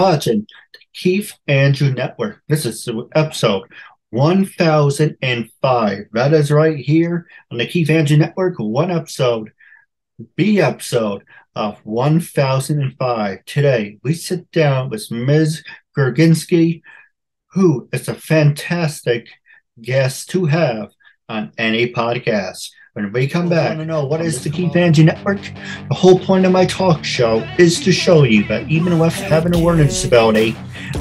watching the Keith Andrew Network. This is episode 1005. That is right here on the Keith Andrew Network. One episode, B episode of 1005. Today, we sit down with Ms. Grudzinski, who is a fantastic guest to have on any podcast. When we come back, want to know what is the Keith Andrew Network? The whole point of my talk show is to show you that even with having a learning disability,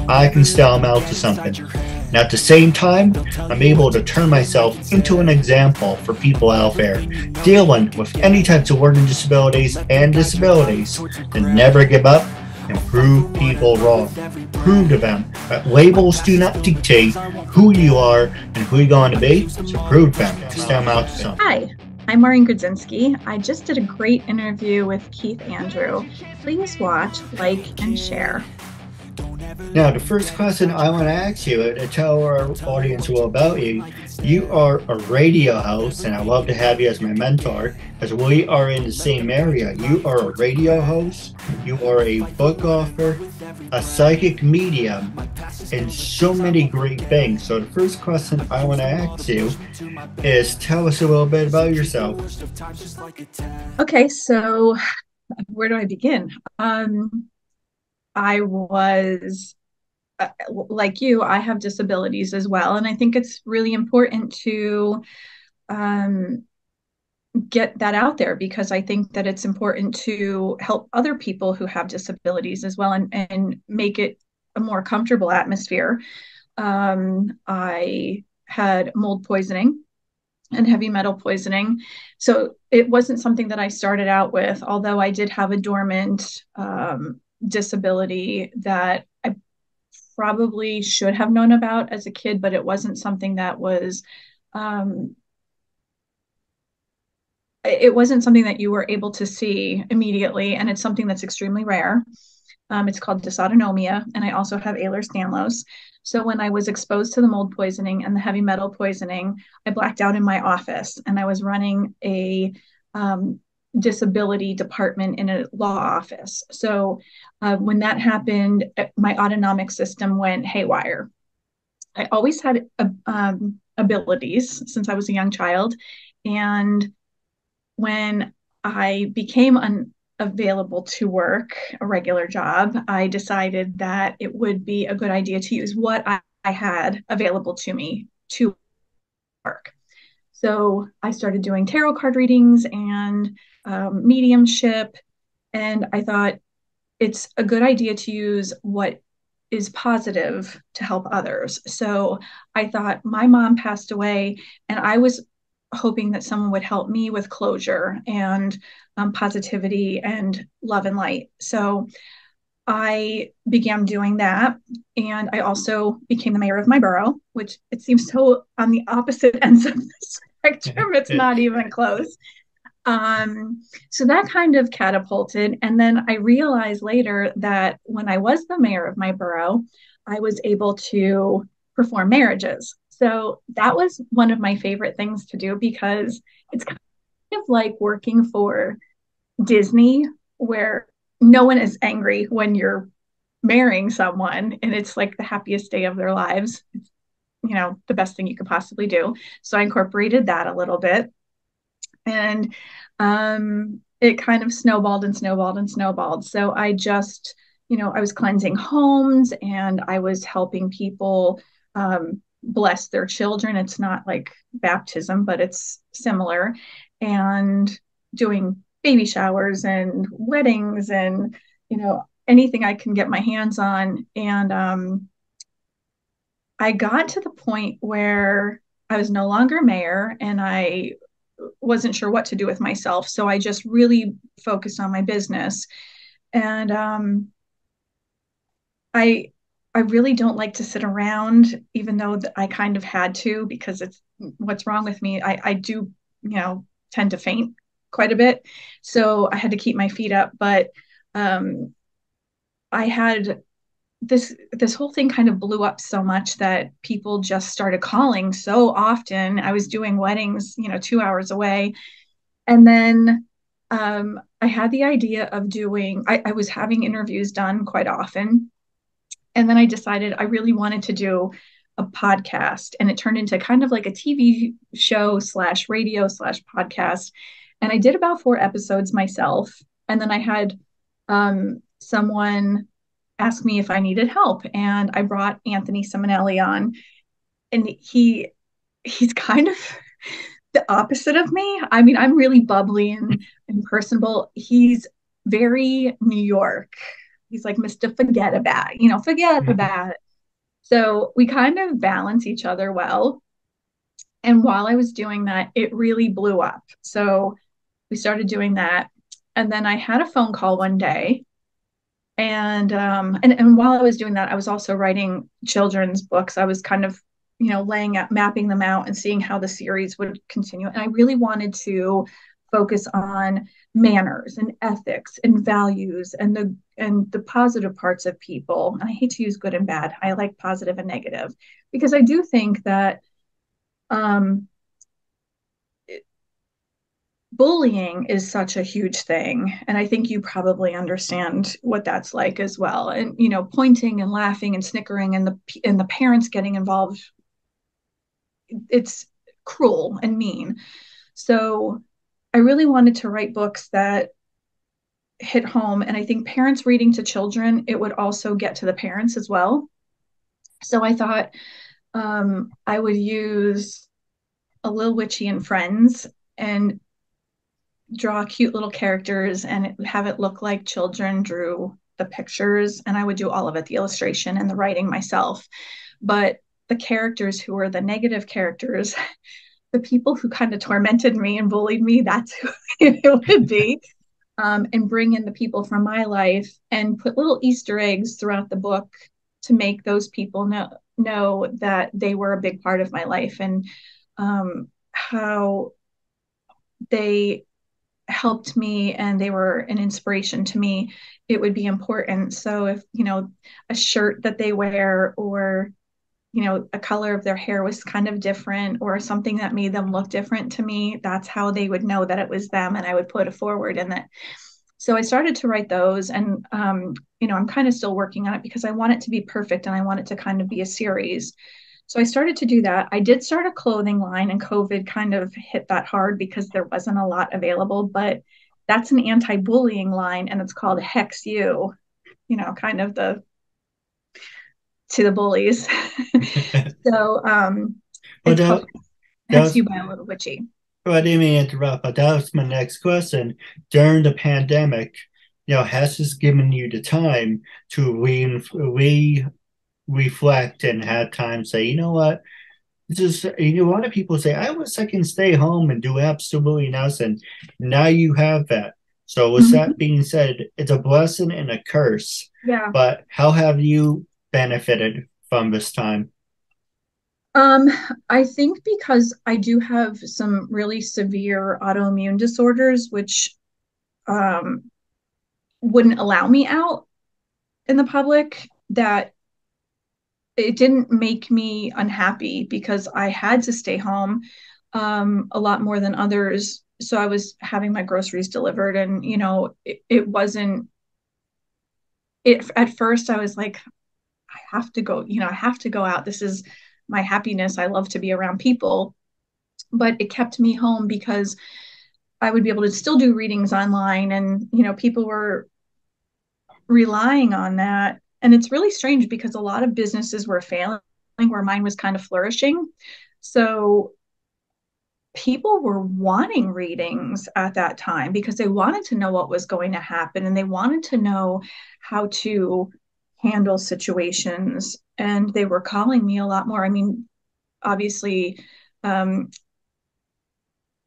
I can still amount to something. And at the same time, I'm able to turn myself into an example for people out there dealing with any types of learning disabilities and disabilities to never give up and prove people wrong. Prove to them that labels do not dictate who you are and who you're going to be, so prove them to stand out to something. Hi, I'm Maureen Grudzinski. I just did a great interview with Keith Andrew. Please watch, like, and share. Now, the first question I want to ask you to tell our audience all about you. You are a radio host, and I love to have you as my mentor, as we are in the same area. You are a radio host, you are a book author, a psychic medium, and so many great things. So the first question I want to ask you is tell us a little bit about yourself. Okay, so where do I begin? I was, like you, I have disabilities as well. And I think it's really important to get that out there, because I think that it's important to help other people who have disabilities as well, and make it a more comfortable atmosphere. I had mold poisoning and heavy metal poisoning. So it wasn't something that I started out with, although I did have a dormant disability that I probably should have known about as a kid, but it wasn't something that was it wasn't something that you were able to see immediately, and it's something that's extremely rare. It's called dysautonomia, and I also have Ehlers-Danlos. So when I was exposed to the mold poisoning and the heavy metal poisoning, I blacked out in my office, and I was running a disability department in a law office. So when that happened, my autonomic system went haywire. I always had abilities since I was a young child. And when I became unavailable to work a regular job, I decided that it would be a good idea to use what I had available to me to work. So I started doing tarot card readings and mediumship. And I thought it's a good idea to use what is positive to help others. So I thought, my mom passed away, and I was hoping that someone would help me with closure and positivity and love and light. So I began doing that. And I also became the mayor of my borough, which it seems so on the opposite ends of the spectrum. It's not even close. So that kind of catapulted. And then I realized later that when I was the mayor of my borough, I was able to perform marriages. So that was one of my favorite things to do, because it's kind of like working for Disney, where no one is angry when you're marrying someone, and it's like the happiest day of their lives. It's, the best thing you could possibly do. So I incorporated that a little bit. And it kind of snowballed and snowballed and snowballed. So I just, I was cleansing homes, and I was helping people bless their children. It's not like baptism, but it's similar. And doing baby showers and weddings and, anything I can get my hands on. And I got to the point where I was no longer mayor, and I wasn't sure what to do with myself. So I just really focused on my business. And I really don't like to sit around, even though I kind of had to, because it's what's wrong with me. I do, tend to faint quite a bit. So I had to keep my feet up. But I had this whole thing kind of blew up so much that people just started calling so often. I was doing weddings, 2 hours away. And then I had the idea of I was having interviews done quite often. And then I decided I really wanted to do a podcast, and it turned into kind of like a TV show slash radio slash podcast. And I did about 4 episodes myself. And then I had someone ask me if I needed help. And I brought Anthony Simonelli on, and he's kind of the opposite of me. I mean, I'm really bubbly and personable. He's very New York. He's like Mr. Forget About, forget about it. So we kind of balance each other well. And while I was doing that, it really blew up. So we started doing that. And then I had a phone call one day. And while I was doing that, I was also writing children's books. I was kind of, laying out, mapping them out and seeing how the series would continue. And I really wanted to focus on manners and ethics and values and the positive parts of people. And I hate to use good and bad. I like positive and negative because I do think that um, bullying is such a huge thing, and I think you probably understand what that's like as well. And pointing and laughing and snickering and the parents getting involved, it's cruel and mean. So I really wanted to write books that hit home, and I think parents reading to children, it would also get to the parents as well. So I thought I would use a Little Witchy and Friends and draw cute little characters and have it look like children drew the pictures, and I would do all of it, the illustration and the writing myself. But the characters who were the negative characters, the people who kind of tormented me and bullied me, that's who it would be. And bring in the people from my life and put little Easter eggs throughout the book to make those people know that they were a big part of my life, and how they helped me and they were an inspiration to me. It would be important. So if, a shirt that they wear, or, a color of their hair was kind of different, or something that made them look different to me, that's how they would know that it was them. And I would put a forward in that. So I started to write those, and, I'm kind of still working on it because I want it to be perfect and I want it to kind of be a series. So I started to do that. I did start a clothing line, and COVID kind of hit that hard because there wasn't a lot available, but that's an anti-bullying line, and it's called Hex You, kind of to the bullies. So Well, it's called that Hex was, You by a Little Witchy. well, I didn't mean to interrupt, but that was my next question. During the pandemic, has this given you the time to reflect and have time say, you know what? Just a lot of people say, I wish I can stay home and do absolutely nothing. Now you have that. So with Mm-hmm. that being said, it's a blessing and a curse. Yeah. But how have you benefited from this time? Um, I think because I do have some really severe autoimmune disorders, which um, wouldn't allow me out in the public, that it didn't make me unhappy because I had to stay home a lot more than others. So I was having my groceries delivered, and it wasn't it at first. I was like, I have to go, I have to go out. This is my happiness. I love to be around people. But it kept me home because I would be able to still do readings online, and people were relying on that. And it's really strange because a lot of businesses were failing where mine was kind of flourishing. So people were wanting readings at that time because they wanted to know what was going to happen, and they wanted to know how to handle situations. And they were calling me a lot more. I mean, obviously,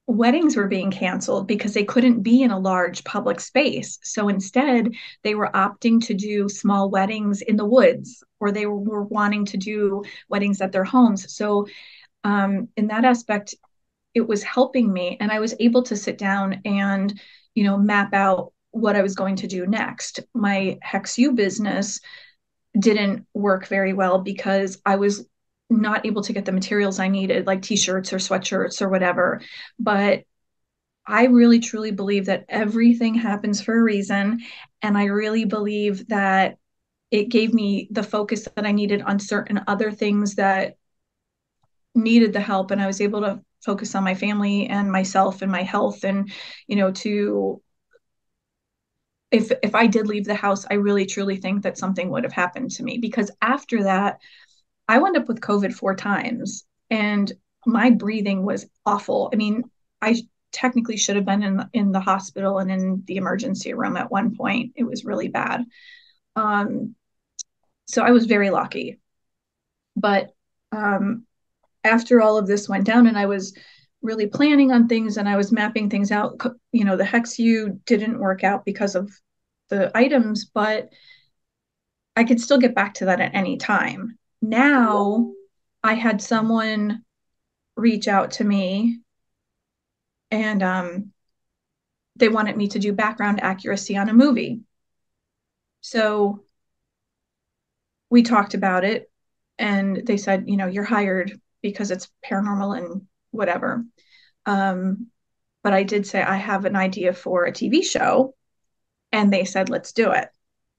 weddings were being canceled because they couldn't be in a large public space. So instead, they were opting to do small weddings in the woods, or they were wanting to do weddings at their homes. So, in that aspect, it was helping me. And I was able to sit down and, map out what I was going to do next. My Hex U business didn't work very well because I was not able to get the materials I needed, like t-shirts or sweatshirts or whatever. But I really truly believe that everything happens for a reason. And I really believe that it gave me the focus that I needed on certain other things that needed the help. And I was able to focus on my family and myself and my health. And, to if I did leave the house, I really truly think that something would have happened to me, because after that, I wound up with COVID 4 times and my breathing was awful. I mean, I technically should have been in the hospital and in the emergency room at one point. It was really bad. Um, so I was very lucky. But um, after all of this went down and I was really planning on things and I was mapping things out, the HEXU didn't work out because of the items, but I could still get back to that at any time. Now I had someone reach out to me and they wanted me to do background accuracy on a movie. So we talked about it and they said, you're hired because it's paranormal and whatever. But I did say I have an idea for a TV show and they said, let's do it.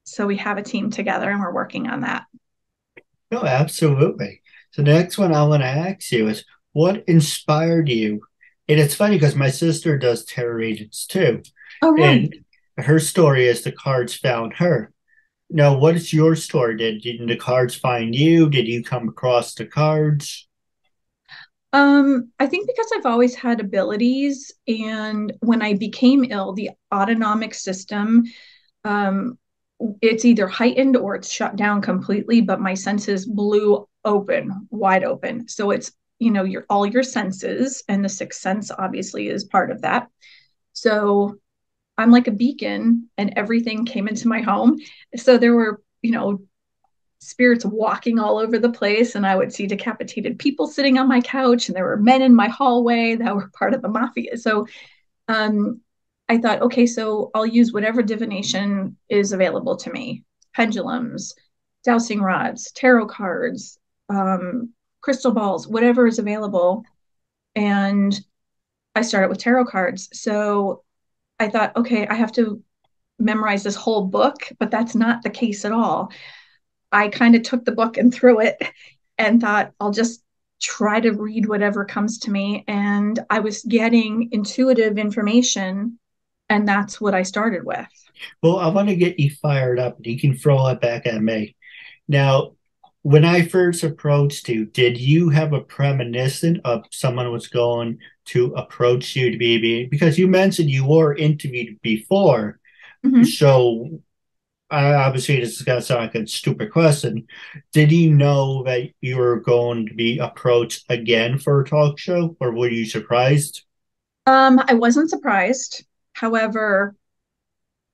So we have a team together and we're working on that. No, absolutely. So the next one I want to ask you is what inspired you? And it's funny because my sister does tarot readings too. Oh, really? And her story is the cards found her. Now, what is your story? Did the cards find you? Did you come across the cards? I think because I've always had abilities, and when I became ill, the autonomic system, um, it's either heightened or it's shut down completely, but my senses blew open, wide open. So it's, your all your senses, and the sixth sense obviously is part of that. So I'm like a beacon, and everything came into my home. So there were, spirits walking all over the place, and I would see decapitated people sitting on my couch, and there were men in my hallway that were part of the mafia. So um, I thought, okay, so I'll use whatever divination is available to me: pendulums, dowsing rods, tarot cards, crystal balls, whatever is available. And I started with tarot cards. So I thought, okay, I have to memorize this whole book, but that's not the case at all. I kind of took the book and threw it and thought, I'll just try to read whatever comes to me. And I was getting intuitive information, and that's what I started with. Well, I want to get you fired up. You can throw it back at me. Now, when I first approached you, did you have a premonition of someone was going to approach you to because you mentioned you were interviewed before. Mm-hmm. So obviously this is going to sound like a stupid question. Did you know that you were going to be approached again for a talk show, or were you surprised? I wasn't surprised. However,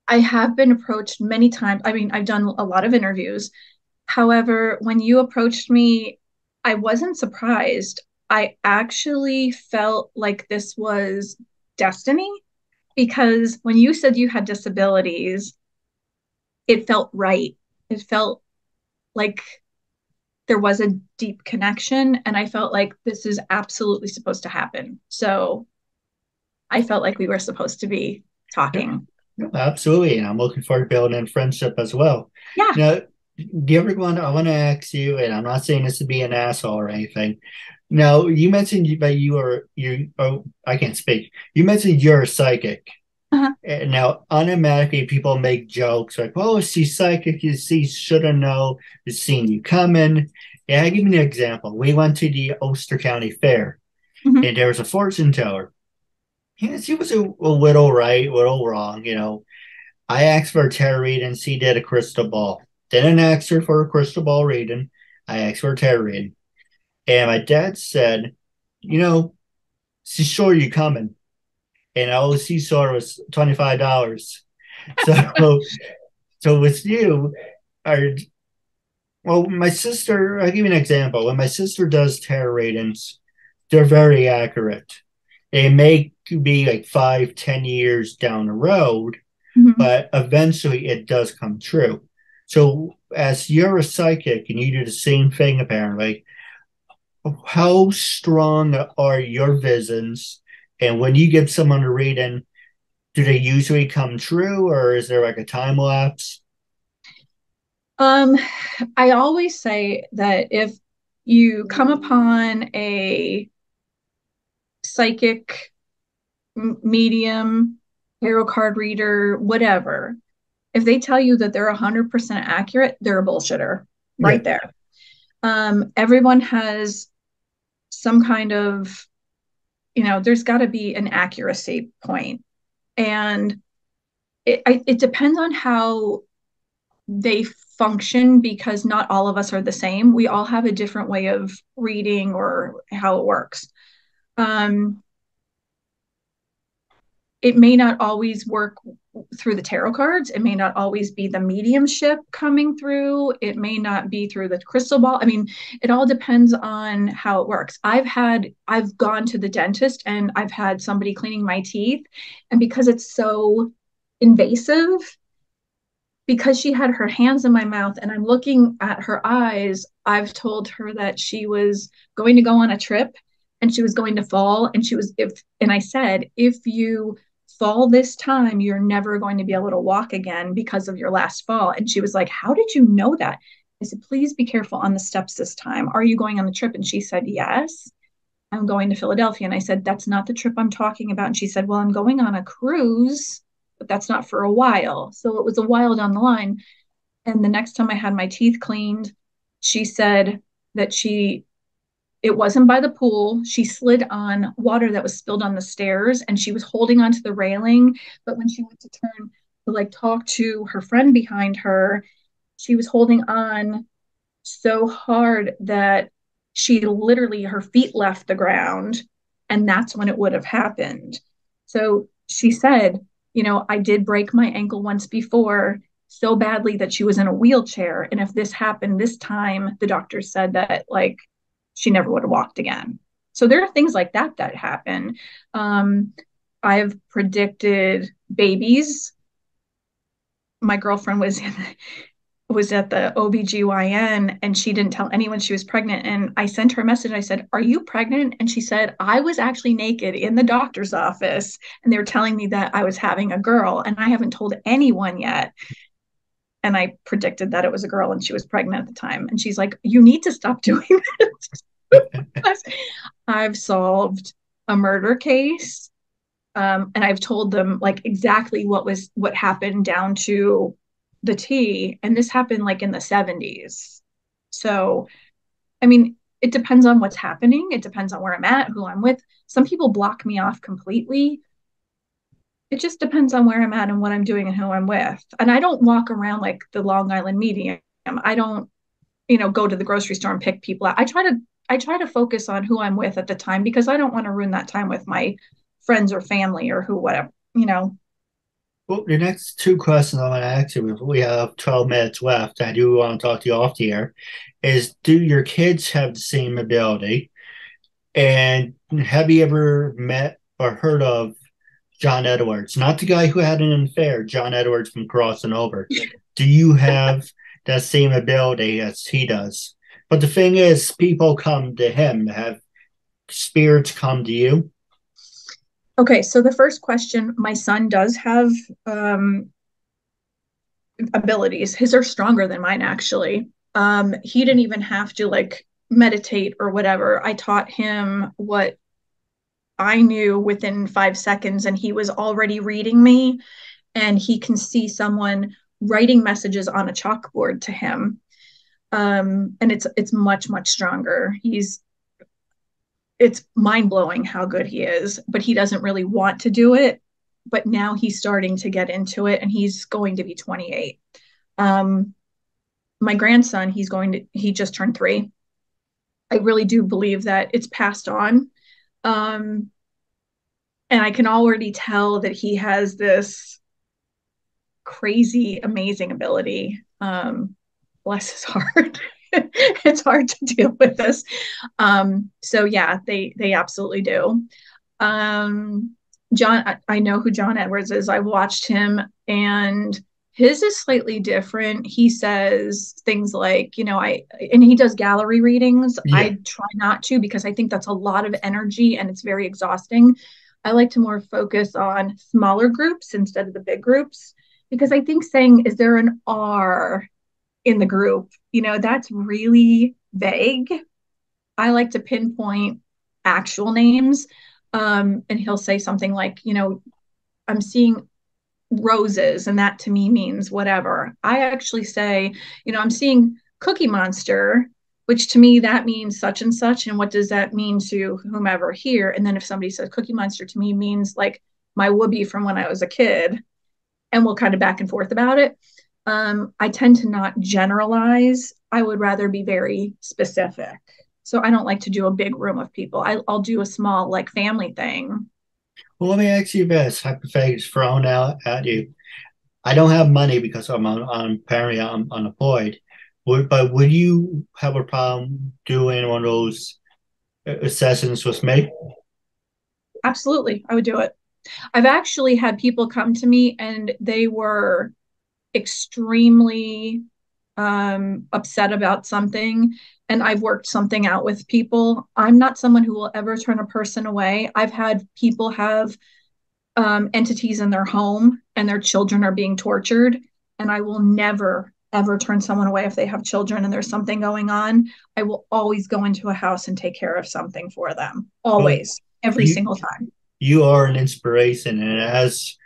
I have been approached many times. I mean, I've done a lot of interviews. However, when you approached me, I wasn't surprised. I actually felt like this was destiny, because when you said you had disabilities, it felt right. It felt like there was a deep connection, and I felt like this is absolutely supposed to happen. So I felt like we were supposed to be Yeah, talking. yeah, absolutely. And I'm looking forward to building a friendship as well. Yeah. Now, the other one I want to ask you, and I'm not saying this to be an asshole or anything. Now, you mentioned that oh, I can't speak. You mentioned you're a psychic. Uh-huh. And now, automatically, people make jokes like, "Oh, she's psychic. She should have known. She's seen you coming." Yeah, I give you an example. We went to the Ulster County Fair, Mm-hmm. and there was a fortune teller. Yeah, she was a little right, a little wrong. I asked for a tarot reading. She did a crystal ball. Didn't ask her for a crystal ball reading. I asked for a tarot reading, and my dad said, "You know, she's sure you coming." And all she saw was $25. So So with you, are well, my sister. I'll give you an example. When my sister does tarot readings, they're very accurate. They may be like 5, 10 years down the road, Mm-hmm. but eventually it does come true. So as you're a psychic and you do the same thing, apparently, how strong are your visions? And when you give someone a reading, do they usually come true, or is there like a time lapse? Um, I always say that if you come upon a psychic medium, tarot card reader, whatever, if they tell you that they're 100% accurate, they're a bullshitter Yeah. right there. Everyone has some kind of, there's got to be an accuracy point. And it depends on how they function because not all of us are the same. We all have a different way of reading or how it works. Um, it may not always work through the tarot cards. It may not always be the mediumship coming through. It may not be through the crystal ball. I mean, it all depends on how it works. I've gone to the dentist and I've had somebody cleaning my teeth. And because it's so invasive, because she had her hands in my mouth and I'm looking at her eyes, I've told her that she was going to go on a trip and she was going to fall. And I said, if you fall this time, you're never going to be able to walk again because of your last fall. And she was like, how did you know that? I said, please be careful on the steps this time. Are you going on the trip? And she said, yes, I'm going to Philadelphia. And I said, that's not the trip I'm talking about. And she said, well, I'm going on a cruise, but that's not for a while. So it was a while down the line. And the next time I had my teeth cleaned, she said that it wasn't by the pool. She slid on water that was spilled on the stairs and she was holding onto the railing. But when she went to turn to like talk to her friend behind her, she was holding on so hard that her feet left the ground. And that's when it would have happened. So she said, I did break my ankle once before so badly that she was in a wheelchair. And if this happened this time, the doctor said that like she never would have walked again. So there are things like that happen. Um, I've predicted babies. My girlfriend was at the OBGYN and she didn't tell anyone she was pregnant. And I sent her a message. I said, are you pregnant? And she said, I was actually naked in the doctor's office and they were telling me that I was having a girl and I haven't told anyone yet. And I predicted that it was a girl and she was pregnant at the time. And she's like, you need to stop doing this. I've solved a murder case. And I've told them like exactly what happened down to the T. And this happened like in the 70s. So, I mean, it depends on what's happening. It depends on where I'm at, who I'm with. Some people block me off completely. It just depends on where I'm at and what I'm doing and who I'm with. And I don't walk around like the Long Island medium. I don't, go to the grocery store and pick people out. I try to focus on who I'm with at the time because I don't want to ruin that time with my friends or family or who whatever. Well, the next two questions I'm going to ask you, we have 12 minutes left. I do want to talk to you off the air. Is do your kids have the same ability? And have you ever met or heard of John Edwards? Not the guy who had an affair, John Edwards from Crossing Over. Do you have that same ability as he does? But the thing is, people come to him. Have spirits come to you? Okay, so the first question, my son does have abilities. His are stronger than mine, actually. He didn't even have to like meditate or whatever. I taught him what I knew within 5 seconds, and he was already reading me, and he can see someone writing messages on a chalkboard to him. And it's much, much stronger. It's mind blowing how good he is, but he doesn't really want to do it. But now he's starting to get into it and he's going to be 28. Um, my grandson, he just turned 3. I really do believe that it's passed on. Um, and I can already tell that he has this crazy, amazing ability. Bless his heart. It's hard to deal with this. So yeah, they absolutely do. Um, I know who John Edwards is. I've watched him, and his is slightly different. He says things like, and he does gallery readings. Yeah. I try not to because I think that's a lot of energy and it's very exhausting. I like to more focus on smaller groups instead of the big groups because I think saying, is there an R? in the group. That's really vague. I like to pinpoint actual names. And he'll say something like, I'm seeing roses, and that to me means whatever. I actually say, I'm seeing Cookie Monster, which to me that means such and such. And what does that mean to whomever here? And then if somebody says Cookie Monster to me means like my whoopee from when I was a kid, and we'll kind of back and forth about it. I tend to not generalize. I would rather be very specific. So I don't like to do a big room of people. I'll do a small like family thing. Well, let me ask you this hypothetically thrown out at you. I don't have money because apparently I'm unemployed. But would you have a problem doing one of those sessions with me? Absolutely, I would do it. I've actually had people come to me and they were extremely upset about something, and I've worked something out with people. I'm not someone who will ever turn a person away. I've had people have entities in their home and their children are being tortured, and I will never ever turn someone away if they have children and there's something going on. I will always go into a house and take care of something for them, Well, always, every you single time. you are an inspiration, and as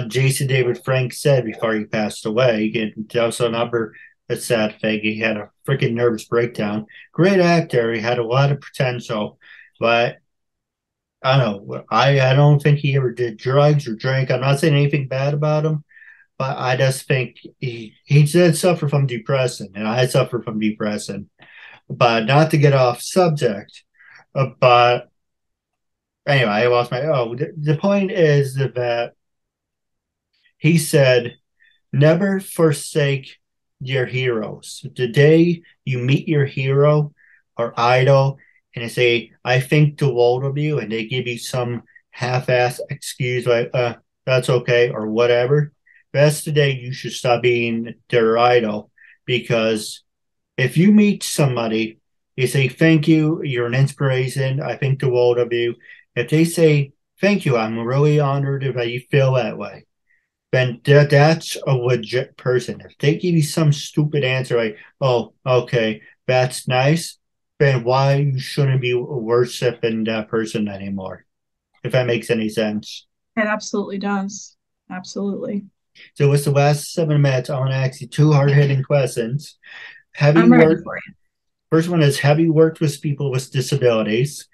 Jason David Frank said before he passed away, and also another sad thing, he had a freaking nervous breakdown. Great actor, he had a lot of potential, but I don't know. I don't think he ever did drugs or drank. I'm not saying anything bad about him, but I just think he did suffer from depression, and I suffer from depression. But not to get off subject, but anyway, I lost my. Oh, the point is that he said, never forsake your heroes. The day you meet your hero or idol and they say, I think the world of you, and they give you some half ass excuse like, that's okay, or whatever, that's the day you should stop being their idol. Because if you meet somebody, they say, thank you, you're an inspiration, I think the world of you. If they say, thank you, I'm really honored that you feel that way, then that's a legit person. If they give you some stupid answer like, "Oh, okay, that's nice," then why you shouldn't be worshiping that person anymore? If that makes any sense. It absolutely does. Absolutely. So, with the last 7 minutes, I want to ask you two hard hitting questions. Have I'm you ready worked? for you. First one is, have you worked with people with disabilities,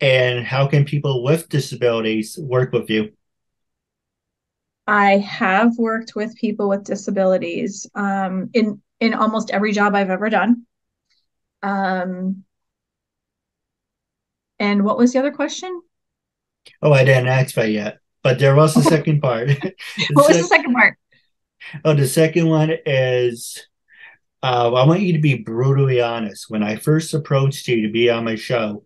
and how can people with disabilities work with you? I have worked with people with disabilities in almost every job I've ever done. Um, and what was the other question? Oh, I didn't ask that yet, but there was a second part. What was the second part? The second one is I want you to be brutally honest. When I first approached you to be on my show,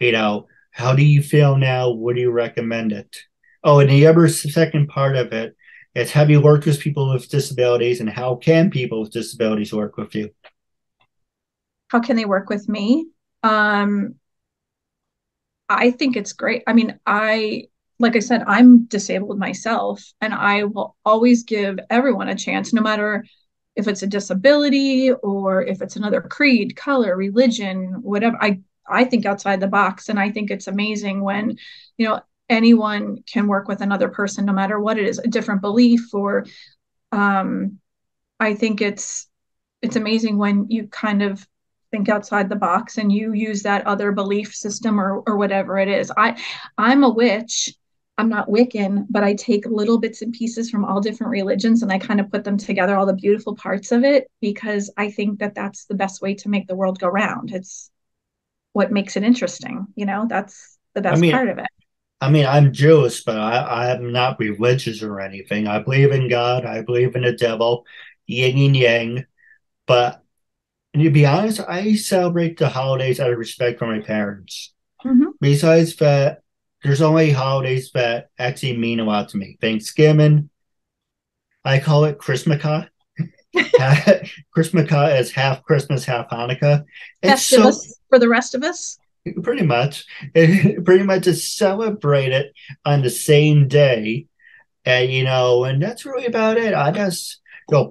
how do you feel now? Would you recommend it? Oh, and the other second part of it is, have you worked with people with disabilities, and how can people with disabilities work with you? How can they work with me? Um, I think it's great. I mean, like I said, I'm disabled myself, and I will always give everyone a chance, no matter if it's a disability or if it's another creed, color, religion, whatever. I think outside the box, and I think it's amazing when, you know, anyone can work with another person, no matter what it is, a different belief or um, I think it's amazing when you kind of think outside the box and you use that other belief system or whatever it is. I'm a witch. I'm not Wiccan, but I take little bits and pieces from all different religions and I kind of put them together, all the beautiful parts of it, because I think that that's the best way to make the world go round. It's what makes it interesting. That's the I best mean, part of it. I'm Jewish, but I'm not religious or anything. I believe in God. I believe in the devil, yin and yang. But to be honest, I celebrate the holidays out of respect for my parents. Mm-hmm. Besides that, there's only holidays that actually mean a lot to me. Thanksgiving, I call it Christmas. Christmas is half Christmas, half Hanukkah. It's so Festivus for the rest of us. pretty much, pretty much just celebrate it on the same day, and and that's really about it. I just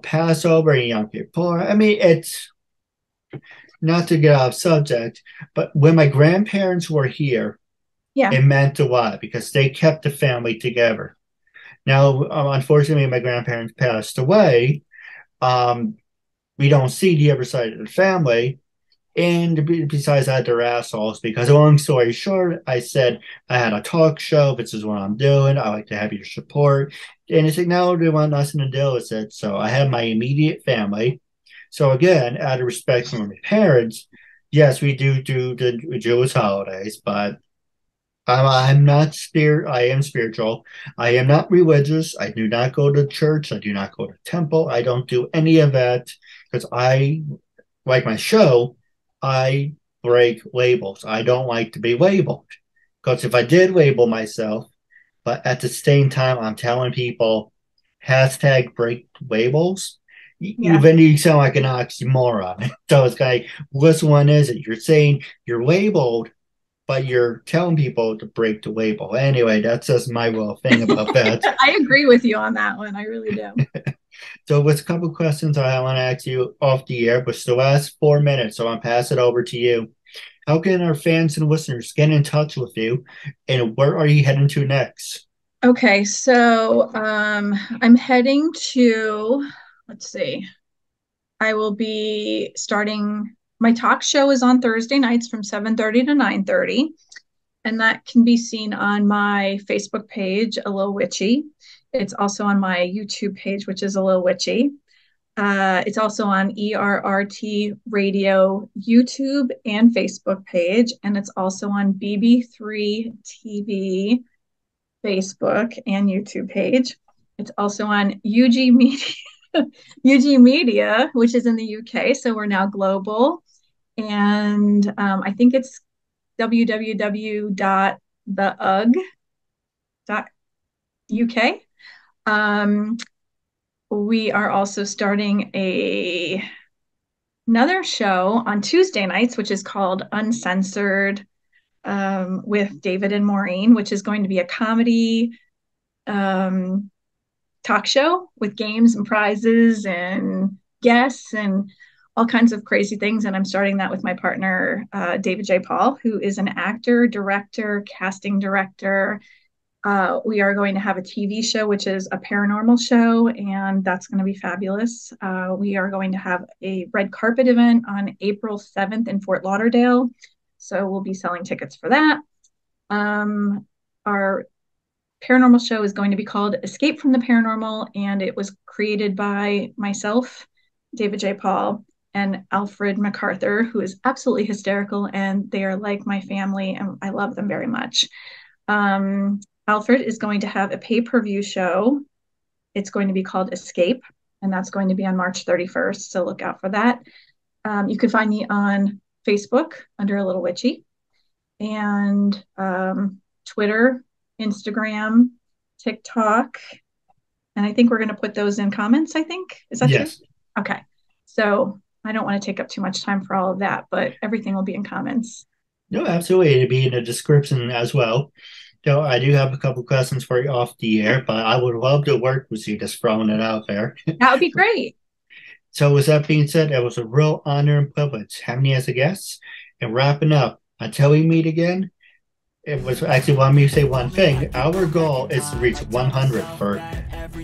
Passover and Yom Kippur. I mean, it's not to get off subject, but when my grandparents were here, Yeah. it meant a lot because they kept the family together. Now, unfortunately, my grandparents passed away. Um, we don't see the other side of the family. And besides that, they're assholes because, long story short, I said I had a talk show. This is what I'm doing. I like to have your support. And it's like, no, they want nothing to do with it. So I have my immediate family. So again, out of respect for my parents, yes, we do the Jewish holidays, but I'm not spirit. I am spiritual. I am not religious. I do not go to church. I do not go to temple. I don't do any of that because I, like my show, I break labels. I don't like to be labeled because if I did label myself, but at the same time, I'm telling people hashtag break labels. Yeah. Then you sound like an oxymoron. So it's like, which one is it? You're saying you're labeled, but you're telling people to break the label. Anyway, that's just my little thing about that. I agree with you on that one. I really do. So, with a couple questions I want to ask you off the air, but it's the last 4 minutes, so I'll pass it over to you. How can our fans and listeners get in touch with you, and where are you heading to next? Okay, so I'm heading to, let's see, I will be starting, my talk show is on Thursday nights from 7:30 to 9:30, and that can be seen on my Facebook page, A Little Witchy. It's also on my YouTube page, which is A Little Witchy. It's also on ERRT Radio YouTube and Facebook page, and it's also on BB3 TV Facebook and YouTube page. It's also on UG Media, UG Media, which is in the UK. So we're now global. And I think it's www.theug.uk. We are also starting another show on Tuesday nights, which is called Uncensored with David and Maureen, which is going to be a comedy talk show with games and prizes and guests and all kinds of crazy things. And I'm starting that with my partner, David J. Paul, who is an actor, director, casting director. We are going to have a TV show, which is a paranormal show, and that's going to be fabulous. We are going to have a red carpet event on April 7th in Fort Lauderdale. So we'll be selling tickets for that. Our paranormal show is going to be called Escape from the Paranormal, and it was created by myself, David J. Paul, and Alfred MacArthur, who is absolutely hysterical, and they are like my family, and I love them very much. Alfred is going to have a pay-per-view show. It's going to be called Escape, and that's going to be on March 31st, so look out for that. You can find me on Facebook under A Little Witchy, and Twitter, Instagram, TikTok, and I think we're going to put those in comments, I think. Is that Yes. true? Okay. So I don't want to take up too much time for all of that, but everything will be in comments. No, absolutely. It'll be in the description as well. So I do have a couple questions for you off the air, but I would love to work with you, just throwing it out there. That would be great. So with that being said, it was a real honor and privilege having you as a guest. And wrapping up, until we meet again, it was actually want me to say one thing. Our goal is to reach 100 for just let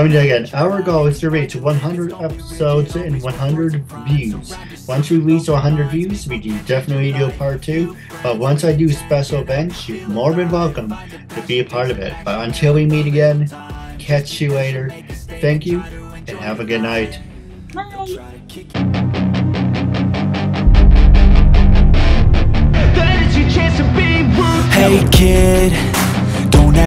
me do it again. Our goal is to reach 100 episodes and 100 views. Once we reach 100 views, we do definitely do a part 2. But once I do special events, you're more than welcome to be a part of it. But until we meet again, catch you later. Thank you and have a good night. Bye. Hey kid,